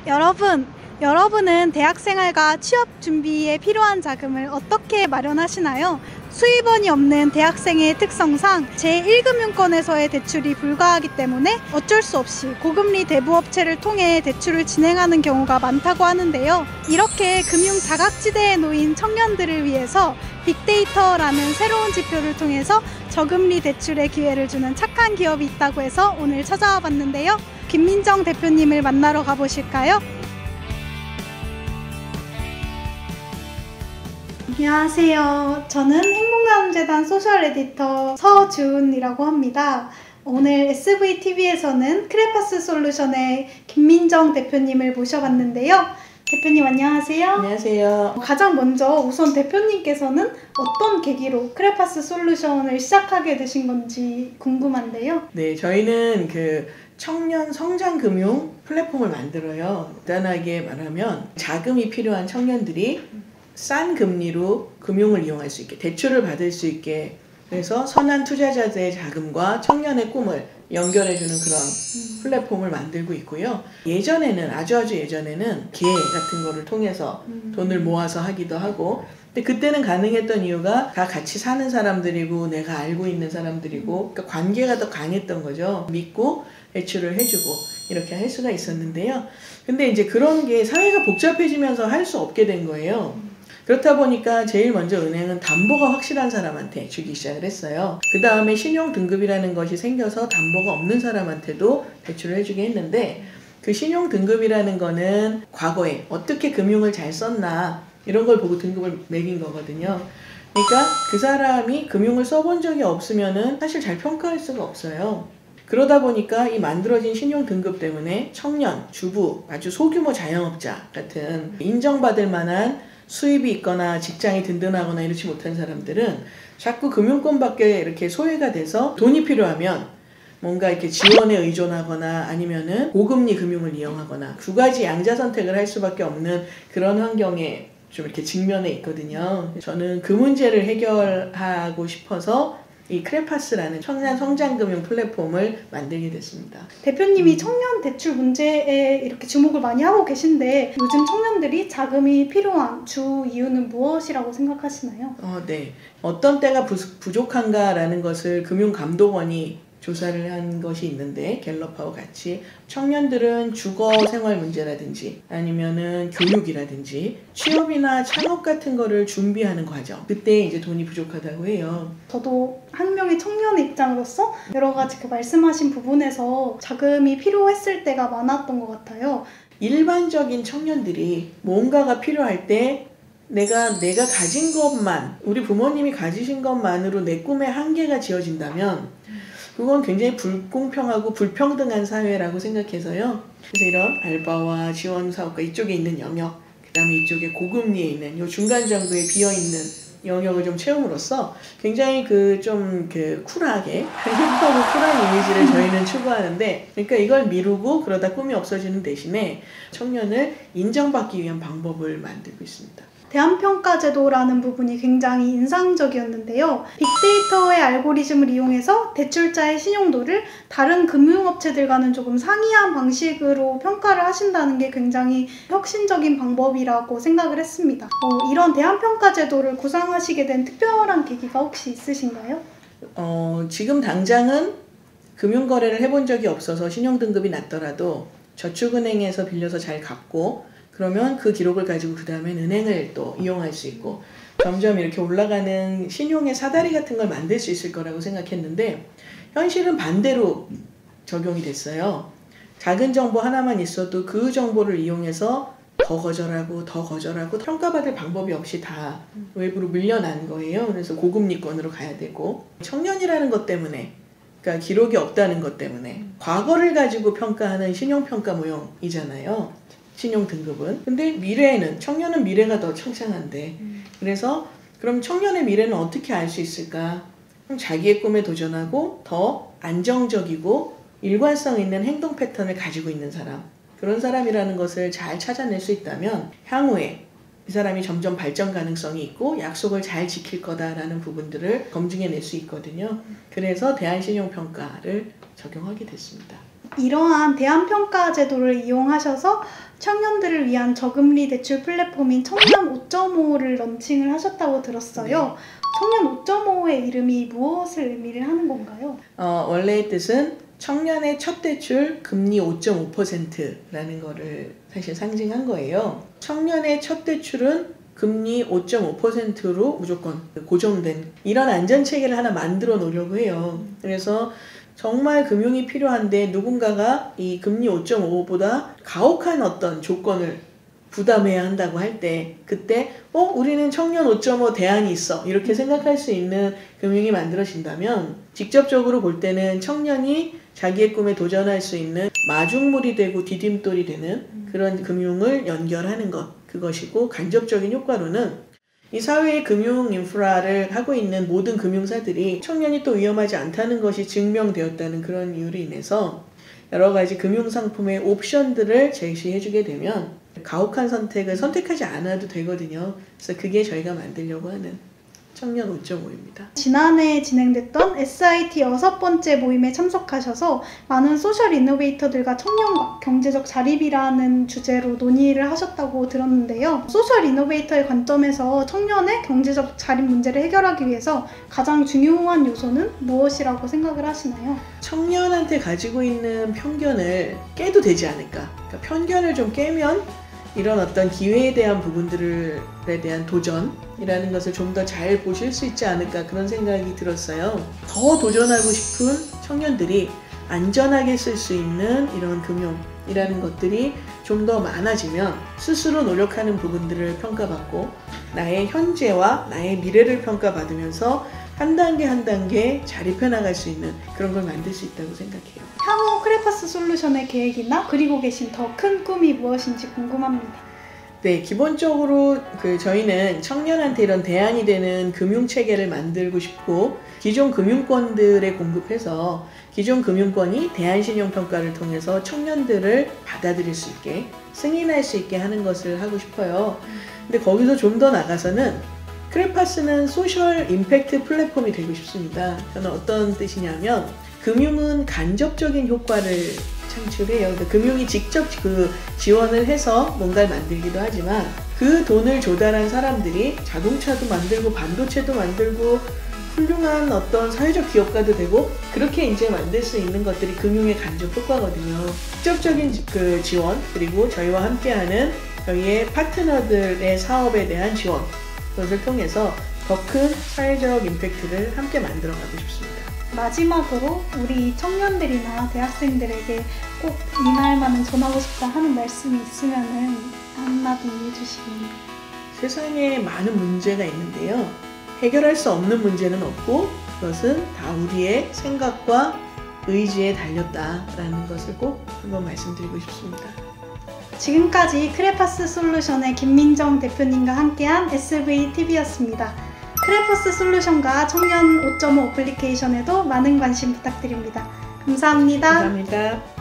여러분은 대학생활과 취업 준비에 필요한 자금을 어떻게 마련하시나요? 수입원이 없는 대학생의 특성상 제1금융권에서의 대출이 불가하기 때문에 어쩔 수 없이 고금리 대부업체를 통해 대출을 진행하는 경우가 많다고 하는데요. 이렇게 금융 자각지대에 놓인 청년들을 위해서 빅데이터라는 새로운 지표를 통해서 저금리 대출의 기회를 주는 착한 기업이 있다고 해서 오늘 찾아와 봤는데요. 김민정 대표님을 만나러 가보실까요? 안녕하세요. 저는 행복나눔재단 소셜 에디터 서주은이라고 합니다. 오늘 SVTV에서는 크레파스 솔루션의 김민정 대표님을 모셔봤는데요. 대표님 안녕하세요. 안녕하세요. 가장 먼저 우선 대표님께서는 어떤 계기로 크레파스 솔루션을 시작하게 되신 건지 궁금한데요. 네, 저희는 청년 성장금융 플랫폼을 만들어요. 간단하게 말하면 자금이 필요한 청년들이 싼 금리로 금융을 이용할 수 있게, 대출을 받을 수 있게, 그래서 선한 투자자들의 자금과 청년의 꿈을 연결해주는 그런 플랫폼을 만들고 있고요. 예전에는, 아주 예전에는 기회 같은 거를 통해서 돈을 모아서 하기도 하고, 근데 그때는 가능했던 이유가 다 같이 사는 사람들이고 내가 알고 있는 사람들이고, 그러니까 관계가 더 강했던 거죠. 믿고 대출을 해주고 이렇게 할 수가 있었는데요. 근데 이제 그런 게 사회가 복잡해지면서 할 수 없게 된 거예요. 그렇다 보니까 제일 먼저 은행은 담보가 확실한 사람한테 주기 시작을 했어요. 그 다음에 신용등급이라는 것이 생겨서 담보가 없는 사람한테도 대출을 해주게 했는데, 그 신용등급이라는 거는 과거에 어떻게 금융을 잘 썼나 이런 걸 보고 등급을 매긴 거거든요. 그러니까 그 사람이 금융을 써본 적이 없으면은 사실 잘 평가할 수가 없어요. 그러다 보니까 이 만들어진 신용등급 때문에 청년, 주부, 아주 소규모 자영업자 같은 인정받을 만한 수입이 있거나 직장이 든든하거나 이렇지 못한 사람들은 자꾸 금융권밖에 이렇게 소외가 돼서 돈이 필요하면 뭔가 이렇게 지원에 의존하거나 아니면은 고금리 금융을 이용하거나 두 가지 양자 선택을 할 수밖에 없는 그런 환경에 좀 이렇게 직면해 있거든요. 저는 그 문제를 해결하고 싶어서 이 크레파스라는 청년 성장금융 플랫폼을 만들게 됐습니다. 대표님이 청년 대출 문제에 이렇게 주목을 많이 하고 계신데, 요즘 청년들이 자금이 필요한 주 이유는 무엇이라고 생각하시나요? 네. 어떤 때가 부족한가라는 것을 금융감독원이 조사를 한 것이 있는데, 갤럽하고 같이 청년들은 주거 생활 문제라든지 아니면은 교육이라든지 취업이나 창업 같은 거를 준비하는 과정, 그때 이제 돈이 부족하다고 해요. 저도 한 명의 청년의 입장으로서 여러 가지 말씀하신 부분에서 자금이 필요했을 때가 많았던 것 같아요. 일반적인 청년들이 뭔가가 필요할 때 내가 가진 것만, 우리 부모님이 가지신 것만으로 내 꿈의 한계가 지어진다면 그건 굉장히 불공평하고 불평등한 사회라고 생각해서요. 그래서 이런 알바와 지원 사업과 이쪽에 있는 영역, 그 다음에 이쪽에 고금리에 있는 요 중간 정도에 비어있는 영역을 좀 채움으로써 굉장히 쿨하게, 힙하고 쿨한 이미지를 저희는 추구하는데, 그러니까 이걸 미루고 그러다 꿈이 없어지는 대신에 청년을 인정받기 위한 방법을 만들고 있습니다. 대안평가제도라는 부분이 굉장히 인상적이었는데요. 빅데이터의 알고리즘을 이용해서 대출자의 신용도를 다른 금융업체들과는 조금 상이한 방식으로 평가를 하신다는 게 굉장히 혁신적인 방법이라고 생각을 했습니다. 이런 대안평가제도를 구상하시게 된 특별한 계기가 혹시 있으신가요? 지금 당장은 금융거래를 해본 적이 없어서 신용등급이 낮더라도 저축은행에서 빌려서 잘 갚고, 그러면 그 기록을 가지고 그 다음엔 은행을 또 이용할 수 있고 점점 이렇게 올라가는 신용의 사다리 같은 걸 만들 수 있을 거라고 생각했는데, 현실은 반대로 적용이 됐어요. 작은 정보 하나만 있어도 그 정보를 이용해서 더 거절하고 평가받을 방법이 없이 다 외부로 밀려난 거예요. 그래서 고금리권으로 가야 되고, 청년이라는 것 때문에, 그러니까 기록이 없다는 것 때문에 과거를 가지고 평가하는 신용평가 모형이잖아요. 신용등급은. 근데 미래에는, 청년은 미래가 더 창창한데, 그래서 그럼 청년의 미래는 어떻게 알 수 있을까? 그럼 자기의 꿈에 도전하고 더 안정적이고 일관성 있는 행동 패턴을 가지고 있는 사람, 그런 사람이라는 것을 잘 찾아낼 수 있다면 향후에 이 사람이 점점 발전 가능성이 있고 약속을 잘 지킬 거다라는 부분들을 검증해낼 수 있거든요. 그래서 대안신용평가를 적용하게 됐습니다. 이러한 대안평가 제도를 이용하셔서 청년들을 위한 저금리 대출 플랫폼인 청년 5.5를 런칭을 하셨다고 들었어요. 청년 5.5의 이름이 무엇을 의미를 하는 건가요? 원래의 뜻은 청년의 첫 대출 금리 5.5%라는 거를 사실 상징한 거예요. 청년의 첫 대출은 금리 5.5%로 무조건 고정된 이런 안전체계를 하나 만들어 놓으려고 해요. 그래서 정말 금융이 필요한데 누군가가 이 금리 5.5보다 가혹한 어떤 조건을 부담해야 한다고 할 때 그때 우리는 청년 5.5 대안이 있어 이렇게 생각할 수 있는 금융이 만들어진다면 직접적으로 볼 때는 청년이 자기의 꿈에 도전할 수 있는 마중물이 되고 디딤돌이 되는 그런 금융을 연결하는 것 그것이고 간접적인 효과로는 이 사회의 금융 인프라를 하고 있는 모든 금융사들이 청년이 또 위험하지 않다는 것이 증명되었다는 그런 이유로 인해서 여러 가지 금융상품의 옵션들을 제시해주게 되면 가혹한 선택을 선택하지 않아도 되거든요. 그래서 그게 저희가 만들려고 하는 청년 5.5입니다. 지난해 진행됐던 SIT 6번째 모임에 참석하셔서 많은 소셜 이노베이터들과 청년과 경제적 자립이라는 주제로 논의를 하셨다고 들었는데요. 소셜 이노베이터의 관점에서 청년의 경제적 자립 문제를 해결하기 위해서 가장 중요한 요소는 무엇이라고 생각을 하시나요? 청년한테 가지고 있는 편견을 깨도 되지 않을까. 그러니까 편견을 좀 깨면 이런 어떤 기회에 대한 부분들에 대한 도전이라는 것을 좀 더 잘 보실 수 있지 않을까 그런 생각이 들었어요. 더 도전하고 싶은 청년들이 안전하게 쓸 수 있는 이런 금융이라는 것들이 좀 더 많아지면 스스로 노력하는 부분들을 평가받고 나의 현재와 나의 미래를 평가받으면서 한 단계 한 단계 자립해 나갈 수 있는 그런 걸 만들 수 있다고 생각해요. 향후 크레파스 솔루션의 계획이나 그리고 계신 더 큰 꿈이 무엇인지 궁금합니다. 네, 기본적으로 저희는 청년한테 이런 대안이 되는 금융체계를 만들고 싶고 기존 금융권들에 공급해서 기존 금융권이 대안신용평가를 통해서 청년들을 받아들일 수 있게 승인할 수 있게 하는 것을 하고 싶어요. 근데 거기서 좀 더 나가서는 크레파스는 소셜 임팩트 플랫폼이 되고 싶습니다. 저는 어떤 뜻이냐면 금융은 간접적인 효과를 창출해요. 그러니까 금융이 직접 지원을 해서 뭔가를 만들기도 하지만 그 돈을 조달한 사람들이 자동차도 만들고 반도체도 만들고 훌륭한 어떤 사회적 기업가도 되고 그렇게 이제 만들 수 있는 것들이 금융의 간접 효과거든요. 직접적인 지원 그리고 저희와 함께하는 저희의 파트너들의 사업에 대한 지원 그것을 통해서 더 큰 사회적 임팩트를 함께 만들어가고 싶습니다. 마지막으로 우리 청년들이나 대학생들에게 꼭 이날만은 전하고 싶다 하는 말씀이 있으면 한마디 해주시면. 세상에 많은 문제가 있는데요. 해결할 수 없는 문제는 없고 그것은 다 우리의 생각과 의지에 달렸다라는 것을 꼭 한번 말씀드리고 싶습니다. 지금까지 크레파스 솔루션의 김민정 대표님과 함께한 SVTV였습니다. 크레파스 솔루션과 청년 5.5 어플리케이션에도 많은 관심 부탁드립니다. 감사합니다. 감사합니다.